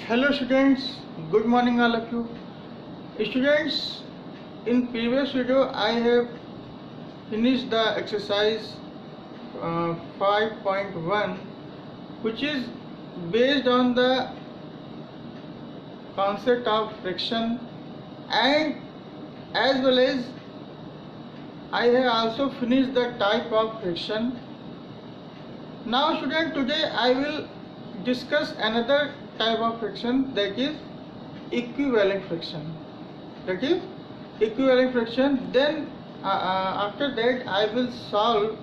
Hello students, good morning all of you. Students, in previous video I have finished the exercise 5.1, which is based on the concept of friction, and as well as I have also finished the type of friction. Now student, today I will discuss another type of friction, that is equivalent friction. Then after that I will solve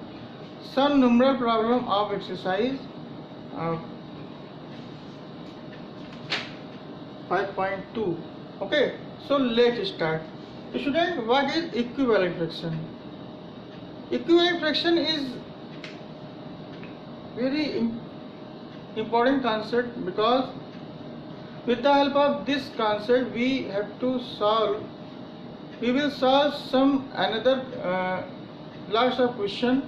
some numeral problem of exercise 5.2. Okay, so let's start. Student, what is equivalent friction? Equivalent friction is very important concept, because with the help of this concept we will solve some another lots of question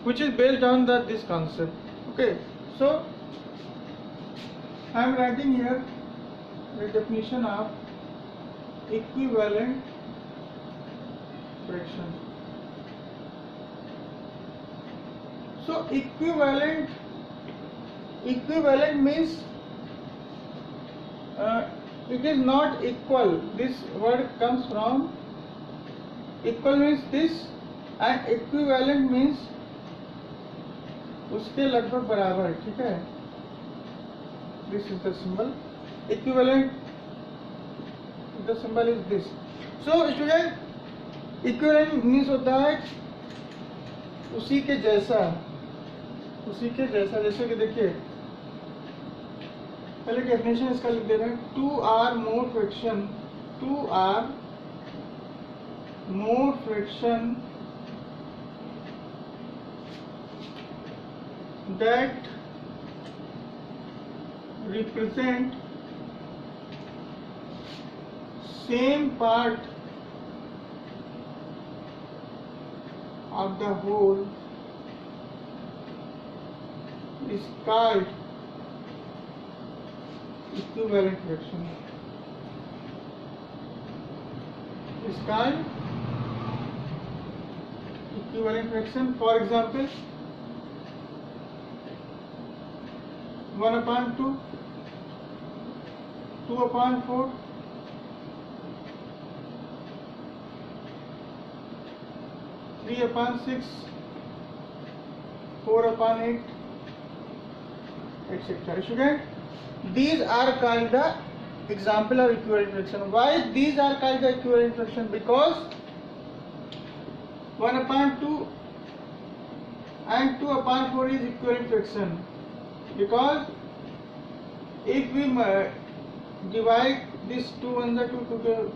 which is based on this concept. Okay, so I am writing here the definition of equivalent friction. So equivalent means it is not equal. This word comes from equal means this, and equivalent means उसके लगभग बराबर. ठीक है, this is the symbol. Equivalent, the symbol is this. So student, equivalent means होता है उसी के जैसा. जैसे कि देखिए, पहले डेफिनेशन इसका लिख दे रहे हैं. 2R more friction that represent same part of the whole is called equivalent friction. For example, 1/2, 2/4, 3/6, 4/8, etc. Student, these are called the example of equivalent friction. Why these are called the equivalent friction? Because 1/2 and 2/4 is equivalent friction. Because if we divide this 2 1 the 2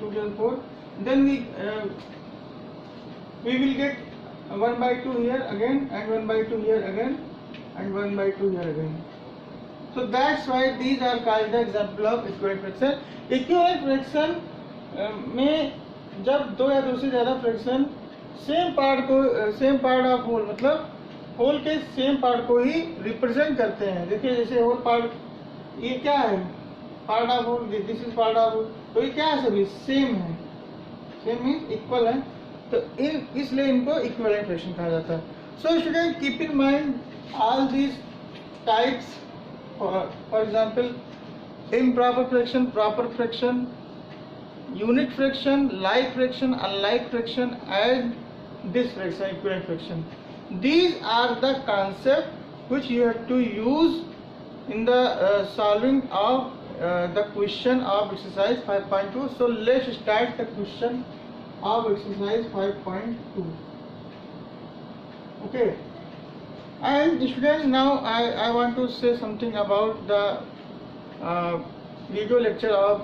2 4, then we will get 1/2 here again, and 1/2 here again, and 1/2 here again. So that's why these are called the example of equivalent friction. Equivalent friction में जब दो या दो से ज़्यादा fraction same part of whole, मतलब whole के same part को ही रिप्रेजेंट करते हैं. देखिए, जैसे होल पार्ट, ये क्या है, part of whole, this is part of whole, तो ये क्या है, सभी सेम है. सेम मीन्स इक्वल है, तो इसलिए इनको इक्विवेलेंट फ्रिक्शन कहा जाता है. So student, keep in mind all these types. For example, improper friction, proper friction, unit friction, like friction, unlike friction, and this friction, equivalent friction. These are the concepts which you have to use in the solving of the question of exercise 5.2. So let's start the question of exercise 5.2. Okay. And students, now I want to say something about the video lecture of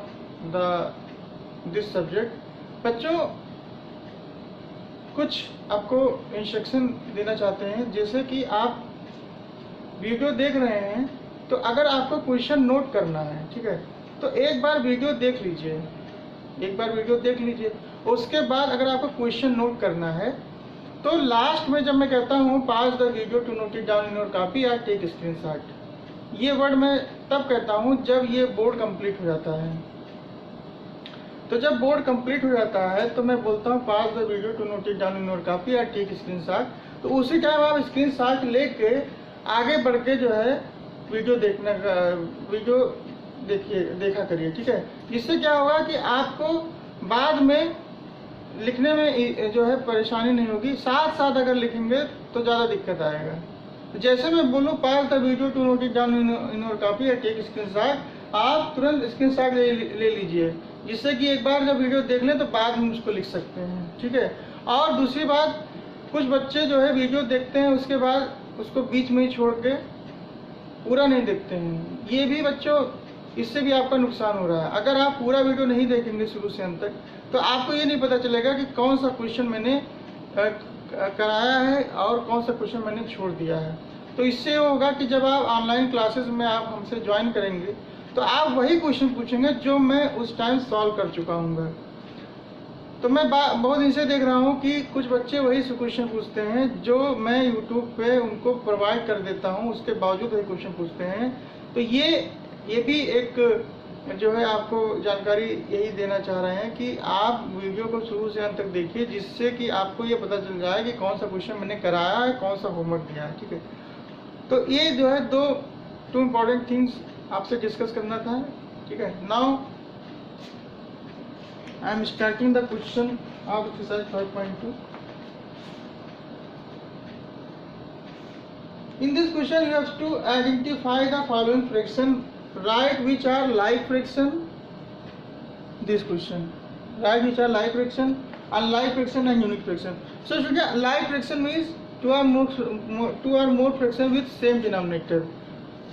this subject. बच्चों, कुछ आपको instruction देना चाहते हैं. जैसे कि आप video देख रहे हैं, तो अगर आपको क्वेश्चन नोट करना है, ठीक है, तो एक बार वीडियो देख लीजिए. उसके बाद अगर आपको क्वेश्चन नोट करना है, तो लास्ट में जब मैं कहता हूँ pass the video to note it down in your copy और टेक स्क्रीनशॉट, ये वर्ड मैं तब कहता हूँ जब ये बोर्ड कंप्लीट हो जाता है। तो जब बोर्ड कंप्लीट हो जाता है तो मैं बोलता हूँ pass the video to note it down in your copy या टेक स्क्रीनशॉट। तो उसी टाइम आप स्क्रीनशॉट लेके आगे बढ़ के जो है वीडियो देखा करिए, ठीक है। इससे क्या होगा कि आपको बाद में लिखने में जो है परेशानी नहीं होगी, साथ साथ अगर लिखेंगे तो ज़्यादा दिक्कत आएगा। तो जैसे मैं बोलूँ pass the video to note it down in your copy या टेक स्क्रीनशॉट, आप तुरंत स्क्रीनशॉट ले लीजिए, जिससे कि एक बार जब वीडियो देख लें तो बाद में उसको लिख सकते हैं, ठीक है। और दूसरी बात, कुछ बच्चे जो है वीडियो देखते हैं उसके बाद उसको बीच में ही छोड़ के पूरा नहीं देखते हैं। ये भी बच्चों, इससे भी आपका नुकसान हो रहा है। अगर आप पूरा वीडियो नहीं देखेंगे शुरू से अंत तक तो आपको ये नहीं पता चलेगा कि कौन सा क्वेश्चन मैंने कराया है और कौन सा क्वेश्चन मैंने छोड़ दिया है। तो इससे होगा कि जब आप ऑनलाइन क्लासेस में आप हमसे ज्वाइन करेंगे तो आप वही क्वेश्चन पूछेंगे जो मैं उस टाइम सॉल्व कर चुका हूँ। तो मैं बहुत दिन से देख रहा हूँ कि कुछ बच्चे वही क्वेश्चन पूछते हैं जो मैं यूट्यूब पे उनको प्रोवाइड कर देता हूँ, उसके बावजूद वही क्वेश्चन पूछते हैं। तो ये भी एक जो है आपको जानकारी यही देना चाह रहे हैं कि आप वीडियो को शुरू से अंत तक देखिए, जिससे कि आपको ये पता चल जाए कि कौन सा क्वेश्चन मैंने कराया है, कौन सा होमवर्क दिया है, ठीक है। तो ये जो है टू इम्पॉर्टेंट थिंग्स आपसे डिस्कस करना था, ठीक है। Now I am starting the question of exercise 5.2. In this question you have to identify the following fraction, write which are like fraction. This question, write which are like fraction, unlike fraction and unique fraction. So like fraction means two or more fraction with same denominator,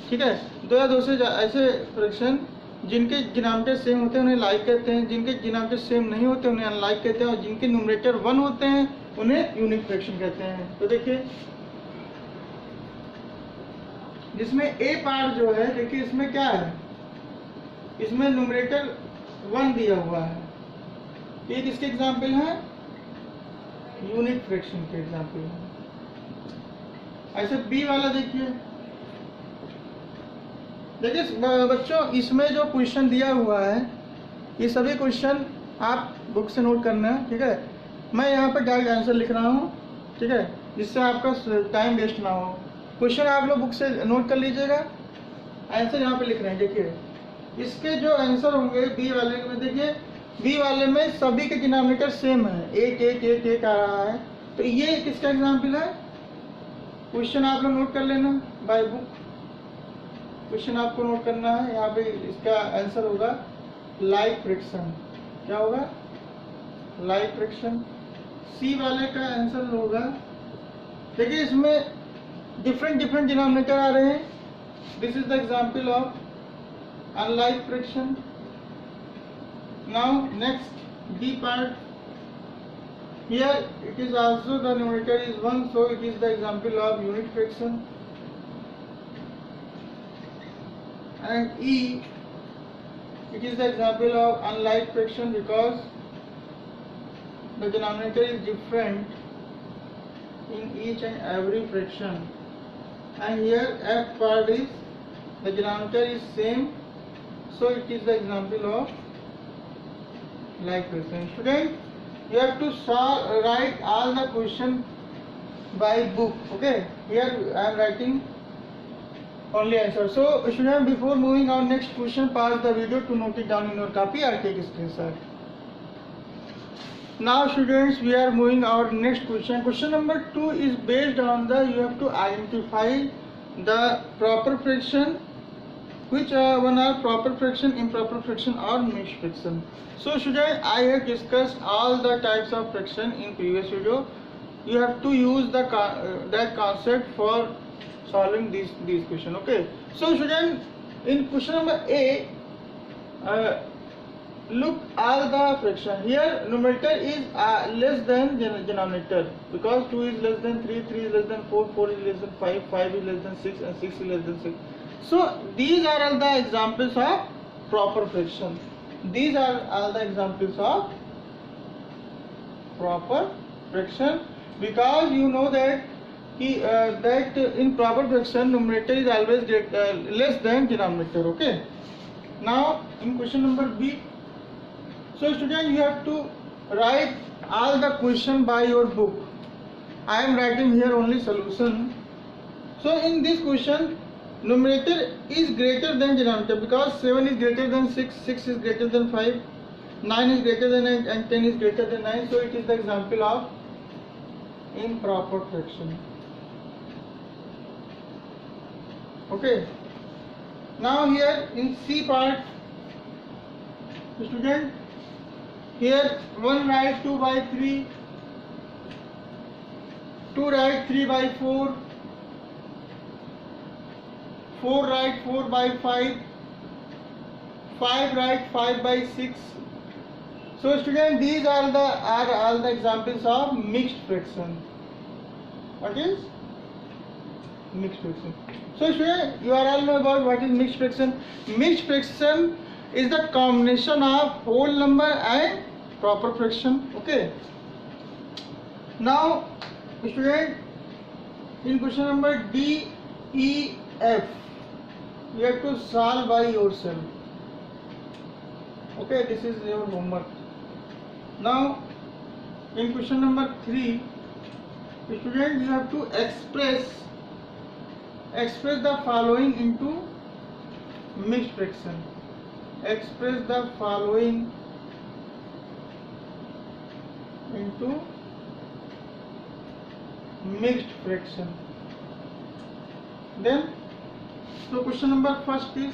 ठीक है। दो या दो से ऐसे fraction जिनके denominator same होते हैं उन्हें लाइक कहते हैं, जिनके डिनोमिनेटर सेम नहीं होते उन्हें अनलाइक कहते हैं, और जिनके न्यूमरेटर 1 होते हैं उन्हें यूनिक फ्रैक्शन कहते हैं। तो देखिए जिसमें ए पार्ट जो है, देखिए इसमें क्या है, इसमें न्यूमरेटर 1 दिया हुआ है। ये किसके एग्जाम्पल है, यूनिक फ्रैक्शन के एग्जाम्पल है। ऐसे बी वाला देखिए बच्चों, इसमें जो क्वेश्चन दिया हुआ है ये सभी क्वेश्चन आप बुक से नोट करना है, ठीक है। मैं यहाँ पर डायरेक्ट आंसर लिख रहा हूँ, ठीक है, जिससे आपका टाइम वेस्ट ना हो। क्वेश्चन आप लोग बुक से नोट कर लीजिएगा, आंसर यहाँ पे लिख रहे हैं। देखिए इसके जो आंसर होंगे बी वाले में, देखिए बी वाले में सभी के डिनोमिनेटर सेम है, एक एक एक एक आ रहा है। तो ये किसका एग्जाम्पल है, क्वेश्चन आप लोग नोट कर लेना बाय बुक। क्वेश्चन आपको नोट करना है, यहाँ पे इसका आंसर होगा लाइक फ्रैक्शन। क्या होगा, लाइक फ्रैक्शन। सी वाले का आंसर होगा, देखिए इसमें डिफरेंट डिनोमिनेटर आ रहे हैं। This is the example of unlike fraction. Now next D part, here it is also the numerator is 1, so it is the example of unit fraction. And E, it is the example of unlike fraction because the denominator is different in each and every fraction. And here F part is the denominator is same, so it is the example of like fraction. Student, you have to write all the question by book. Okay, here I am writing only answer. So student, before moving on next question, pause the video to note it down in your copy or take a screenshot. Now students, we are moving our next question. Question number 2 is based on the, you have to identify the proper fraction, which one are proper fraction, improper fraction or mixed fraction. So student, I have discussed all the types of fraction in previous video. You have to use the that concept for solving these question. Okay, so student, in question number A, look all the fraction. Here numerator is less than denominator, because 2 is less than 3, 3 is less than 4, 4 is less than 5, 5 is less than 6 and 6 is less than 6. So these are all the examples of proper fraction. These are all the examples of proper fraction, because you know that that in proper fraction numerator is always less than denominator. Okay. Now in question number B, so student, you have to write all the question by your book. I am writing here only solution. So in this question, numerator is greater than denominator because 7 is greater than 6, 6 is greater than 5, 9 is greater than 8 and 10 is greater than 9. So it is the example of improper fraction. Okay. Now here in C part, student, here 1 write 2 by 3, 2 write 3 by 4, 4 write 4 by 5, 5 write 5 by 6. So student, these are all the examples of mixed fraction. What is mixed fraction? So student, you are all know about what is mixed fraction. Mixed fraction is the combination of whole number and proper fraction. Okay. Now student, in question number D, E, F, you have to solve by yourself. Okay, this is your homework. Now in question number 3, student, you have to express the following into mixed fraction. Express the following into mixed fraction. Then, so question number first is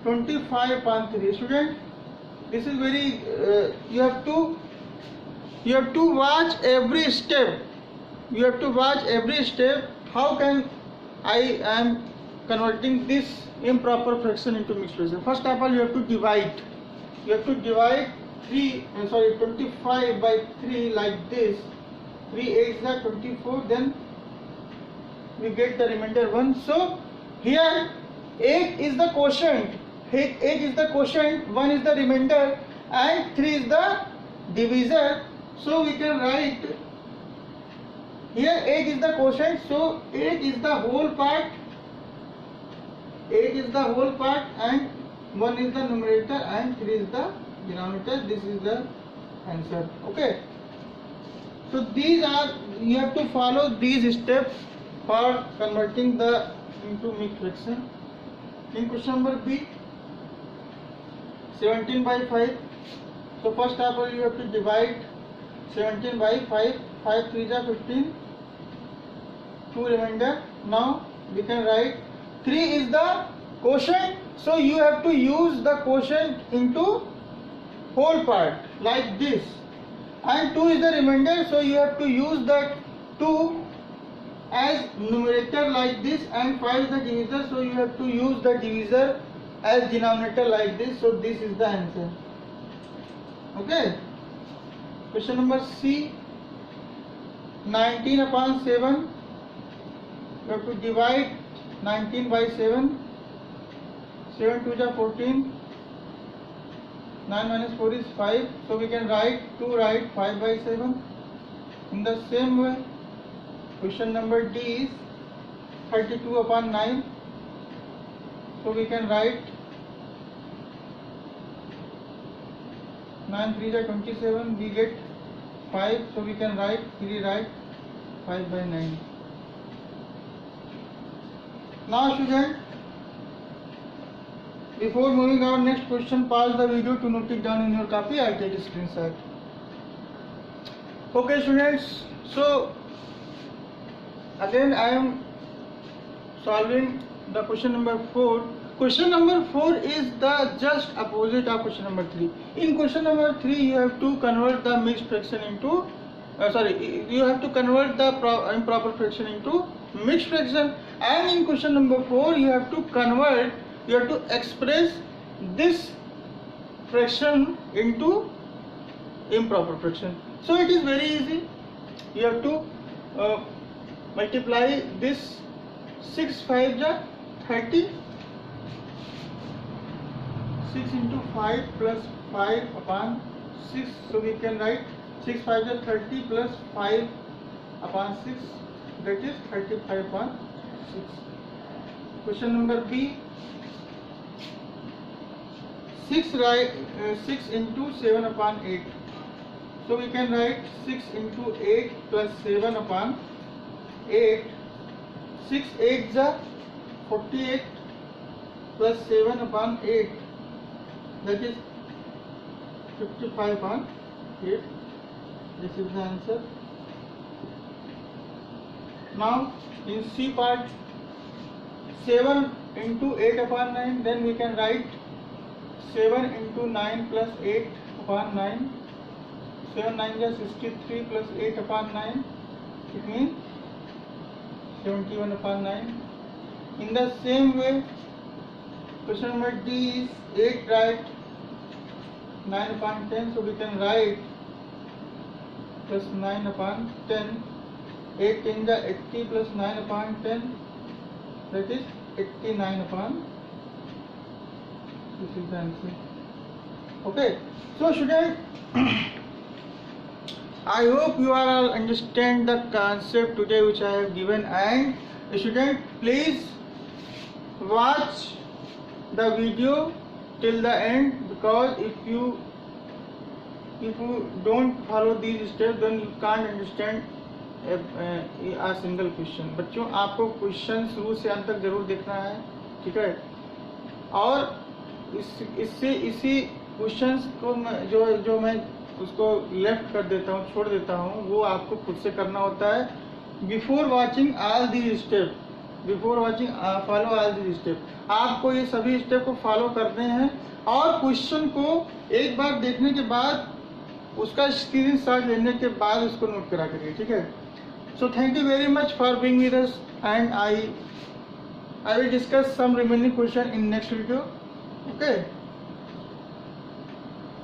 25 upon 3. Student, this is very you have to watch every step. You have to watch every step. How can I am converting this improper fraction into mixed fraction? First of all, you have to divide. You have to divide 25 by 3 like this. 3 8s are 24. Then we get the remainder 1. So here 8 is the quotient. 8 is the quotient, 1 is the remainder, and 3 is the divisor. So we can write here 8 is the quotient, so 8 is the whole part. 8 is the whole part, and 1 is the numerator, and 3 is the denominator. This is the answer. Okay. So these are, you have to follow these steps for converting the into mixed fraction. In question number B, 17 by 5. So first of all, you have to divide 17 by 5. 5 3s are 15. 2 remainder. Now we can write 3 is the quotient. So you have to use the quotient into whole part like this. And 2 is the remainder. So you have to use that 2 as numerator like this, and 5 is the divisor. So you have to use the divisor as denominator like this. So this is the answer. Okay. Question number C, 19 upon 7. You have to divide 19 by 7. 7 2 is 14. 9 minus 4 is 5. So we can write 5 by 7. In the same way, question number D is 32 upon 9. So we can write 9 3 is 27. We get 5. So we can write 5 by 9. Now student, before moving our next question, pause the video to note it down in your copy. I'll take a screenshot. Okay students, so again I am solving the question number 4. Question number 4 is the just opposite of question number 3. In question number 3, you have to convert the mixed fraction into you have to convert the improper fraction into mixed fraction, and in question number 4 you have to express this fraction into improper fraction. So it is very easy. You have to multiply this 6 5 is 30. 6 into 5 plus 5 upon 6. So we can write 6 5 is 30 plus 5 upon 6. that is 35/6. Question number B. 6 into 7/8. So we can write 6 into 8 plus 7/8. 6 8 is 48 plus 7/8, that is 55/8. This is the answer. Now in C part, 7 into 8/9, then we can write 7 into 9 plus 8/9. 7 9 is 63 plus 8/9, it means 71/9. In the same way, question number D is 8 right 9/10, so we can write plus 9/10. 8 10 is 80 plus 9/10, that is 89/. This is the answer. Okay, so student, I hope you all understand the concept today which I have given, and student, please watch the video till the end, because if you don't follow these steps, then you can't understand a single question. बच्चों, आपको question शुरू से अंत तक जरूर देखना है, ठीक है? और इससे इसी क्वेश्चंस को जो मैं उसको लेफ्ट कर देता हूँ, छोड़ देता हूँ, वो आपको खुद से करना होता है। Before watching all these step, before watching follow all these step, आपको ये सभी स्टेप को फॉलो करने हैं, और क्वेश्चन को एक बार देखने के बाद उसका स्क्रीनशॉट लेने के बाद उसको नोट करा करिए, ठीक है? So thank you very much for being with us, and I will discuss some remaining question in next video. Okay.